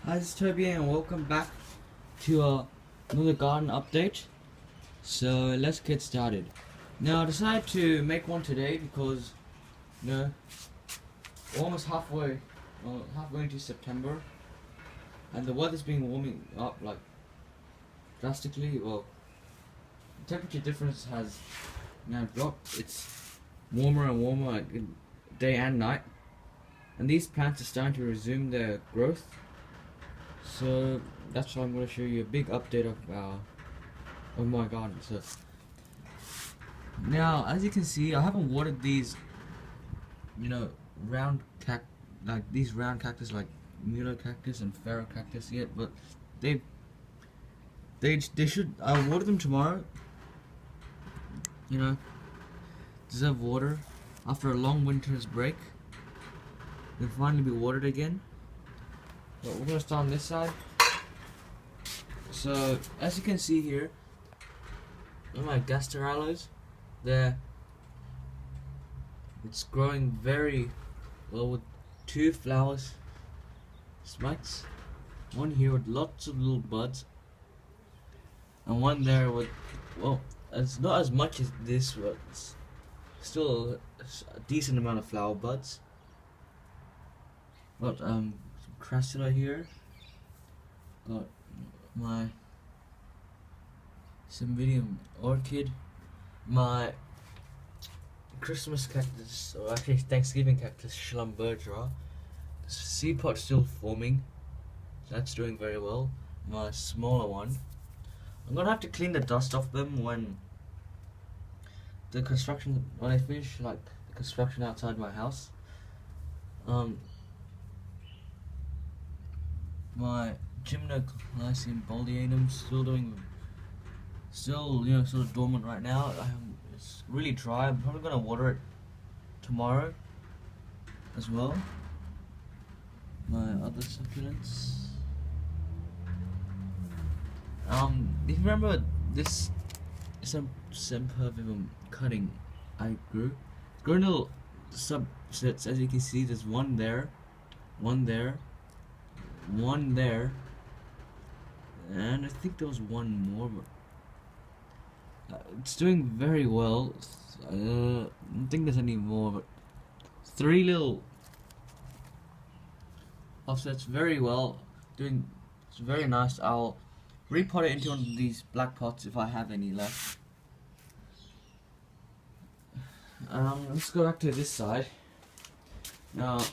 Hi, this is Toby and welcome back to another garden update. So let's get started. Now I decided to make one today because we're almost halfway into September, and the weather's been warming up like drastically. Well, the temperature difference has now dropped. It's warmer and warmer like, day and night, and these plants are starting to resume their growth. So that's why I'm going to show you a big update of my garden. So now, as you can see, I haven't watered these, round round cactus like Milo cactus and Pharaoh cactus yet, but they should. I'll water them tomorrow. Deserve water after a long winter's break. They'll finally be watered again. But we're gonna start on this side. So as you can see here, my Gastarallos, it's growing very well with two flowers, spikes. One here with lots of little buds, and one there with, well, it's not as much as this, but it's still a decent amount of flower buds. Got some crassula here. Got my Cymbidium orchid, my Christmas cactus, or actually Thanksgiving cactus, Schlumberger. The seed pod's still forming, so that's doing very well. My smaller one, I'm gonna have to clean the dust off them when I finish like the construction outside my house. My Gymnoclycium baldianum still sort of dormant right now. It's really dry. I'm probably gonna water it tomorrow as well. My other succulents. If you remember this Sempervivum cutting I grew. It's growing little subsets, as you can see. There's one there, one there, one there, and I think there was one more, but it's doing very well. I don't think there's any more, but three little offsets very well. It's very nice. I'll repot it into one of these black pots if I have any left. Let's go back to this side. Now,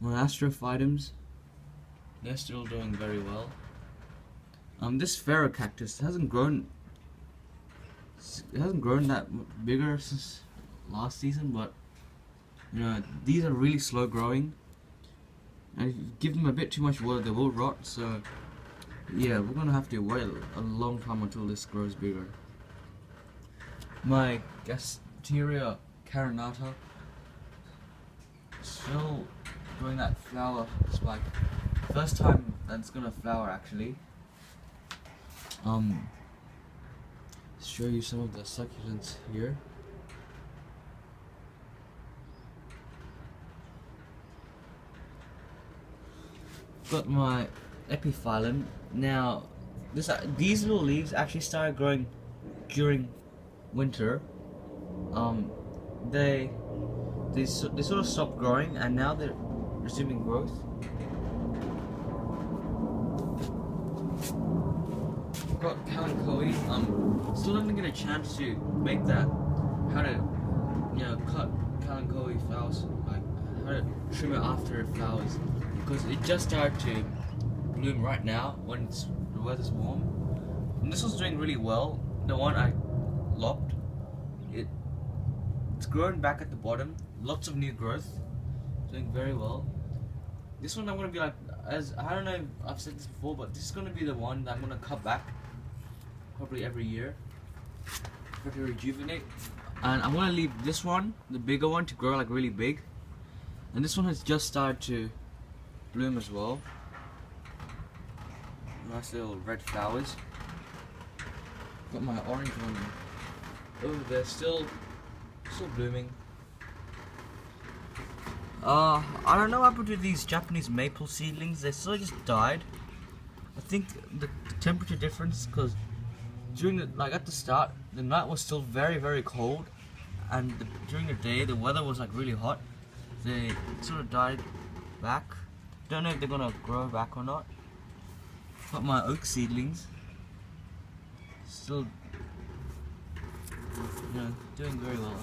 my Astrophytums, they're still doing very well. This Pharaoh cactus hasn't grown that bigger since last season, but these are really slow growing, and if you give them a bit too much water they will rot. So yeah, we're gonna have to wait a long time until this grows bigger. My Gasteria carinata, still growing that flower spike. First time that's gonna flower actually. Show you some of the succulents here. Got my Epiphyllum. Now, these little leaves actually started growing during winter. They sort of stopped growing, and now they're resuming growth. Got Kalanchoe. Still haven't get a chance to make that. How to cut Kalanchoe flowers, like how to trim it after it flowers, because it just started to bloom right now when the weather's warm. And this one's doing really well. The one I lopped, it's growing back at the bottom. Lots of new growth, doing very well. This one I'm gonna be like, I don't know if I've said this before, but this is gonna be the one that I'm gonna cut back probably every year to rejuvenate. And I'm gonna leave this one, the bigger one, to grow like really big. And this one has just started to bloom as well. Nice little red flowers. Got my orange one. Oh, they're still blooming. I don't know what happened to these Japanese maple seedlings. They sort of just died. I think the temperature difference, because during the, like at the start, the night was still very cold, and during the day the weather was like really hot. They sort of died back. Don't know if they're gonna grow back or not. But my oak seedlings still, you know, doing very well.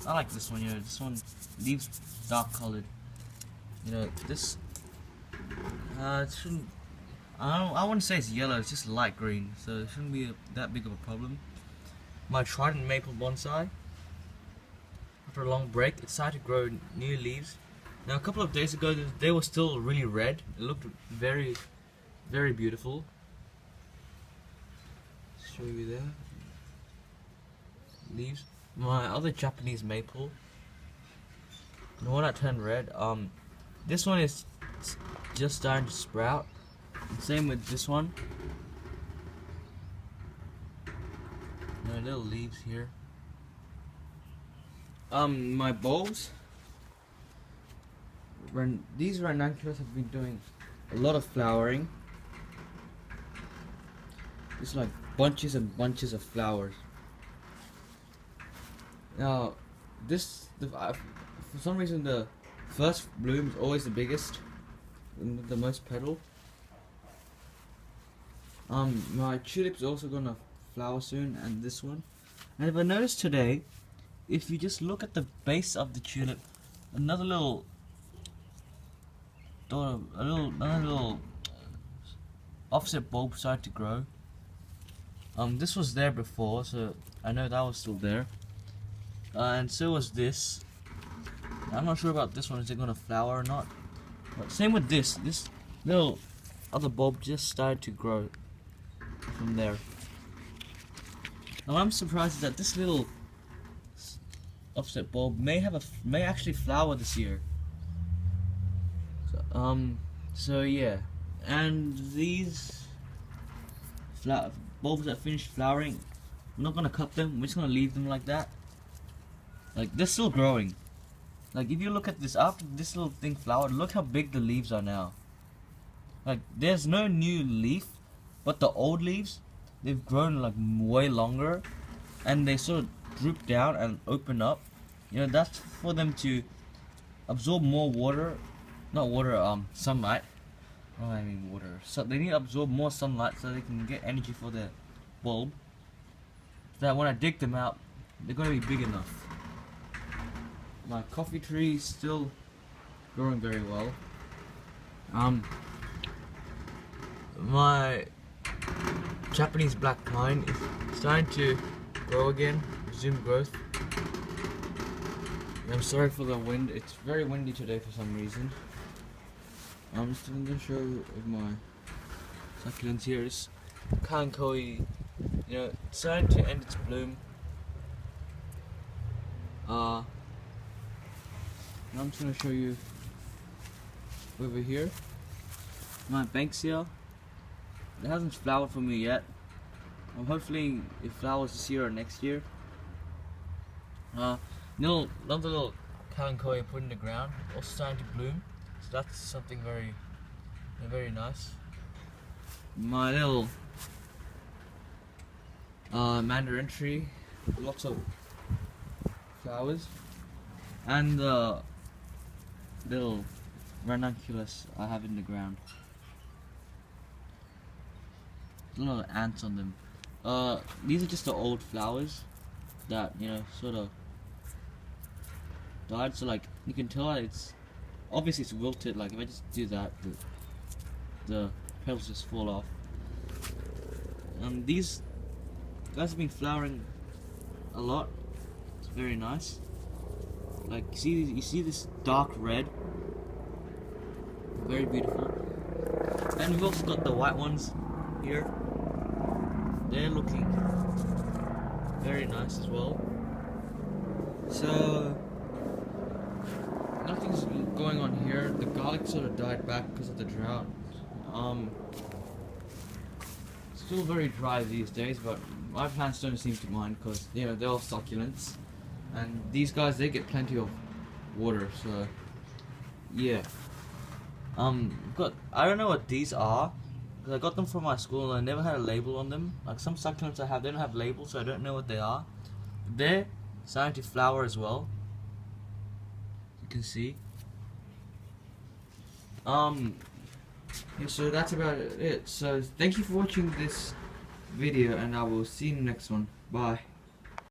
I like this one. You know, this one leaves dark colored. You know, this it shouldn't. I wouldn't say it's yellow. It's just light green, so it shouldn't be that big of a problem. My trident maple bonsai, after a long break, it started to grow new leaves. Now a couple of days ago, they were still really red. It looked very beautiful. Show you there. Leaves. My other Japanese maple, the one that turned red. This one is just starting to sprout. Same with this one. No little leaves here. My bulbs. These ranunculus have been doing a lot of flowering. It's like bunches and bunches of flowers. Now, for some reason the first bloom is always the biggest, and the most petal. My tulip's also gonna flower soon, and this one. And if I noticed today, if you just look at the base of the tulip, another little offset bulb started to grow. This was there before, so I know that was still there. And so was this. I'm not sure about this one, is it gonna flower or not? But same with this little other bulb just started to grow from there. Now I'm surprised that this little offset bulb may actually flower this year. So yeah, and these bulbs that finished flowering, I'm not gonna cut them. We're just gonna leave them like that. Like, they're still growing. Like, if you look at this, after this little thing flowered, look how big the leaves are now. Like, there's no new leaf, but the old leaves, they've grown like way longer, and they sort of droop down and open up. You know, that's for them to absorb more water. Not water, sunlight. Oh, I mean water. So they need to absorb more sunlight so they can get energy for their bulb. So that when I dig them out, they're gonna be big enough. My coffee tree is still growing very well. My Japanese black pine is starting to grow again, resume growth. I'm sorry for the wind, it's very windy today for some reason. I'm still going to show of my succulents here. It's kankoi, you know, it's starting to end its bloom. Now I'm just going to show you over here my Banksia. It hasn't flowered for me yet. Hopefully it flowers this year or next year. Another little kankoi I put in the ground, also starting to bloom. So that's something very nice. My little mandarin tree, lots of flowers, and the little ranunculus I have in the ground. A lot of ants on them. These are just the old flowers that, you know, sort of died. So like you can tell it's obviously it's wilted. Like if I just do that, the petals just fall off. These guys have been flowering a lot. It's very nice. Like you see this dark red, very beautiful. And we've also got the white ones here. They're looking very nice as well. So nothing's going on here. The garlic sort of died back because of the drought. Still very dry these days, but my plants don't seem to mind because, you know, they're all succulents, and these guys, they get plenty of water, so yeah. I don't know what these are, because I got them from my school and I never had a label on them. Like some succulents I have, they don't have labels, so I don't know what they are. They're starting to flower as well. You can see. Yeah, so that's about it. So thank you for watching this video, and I will see you in the next one. Bye.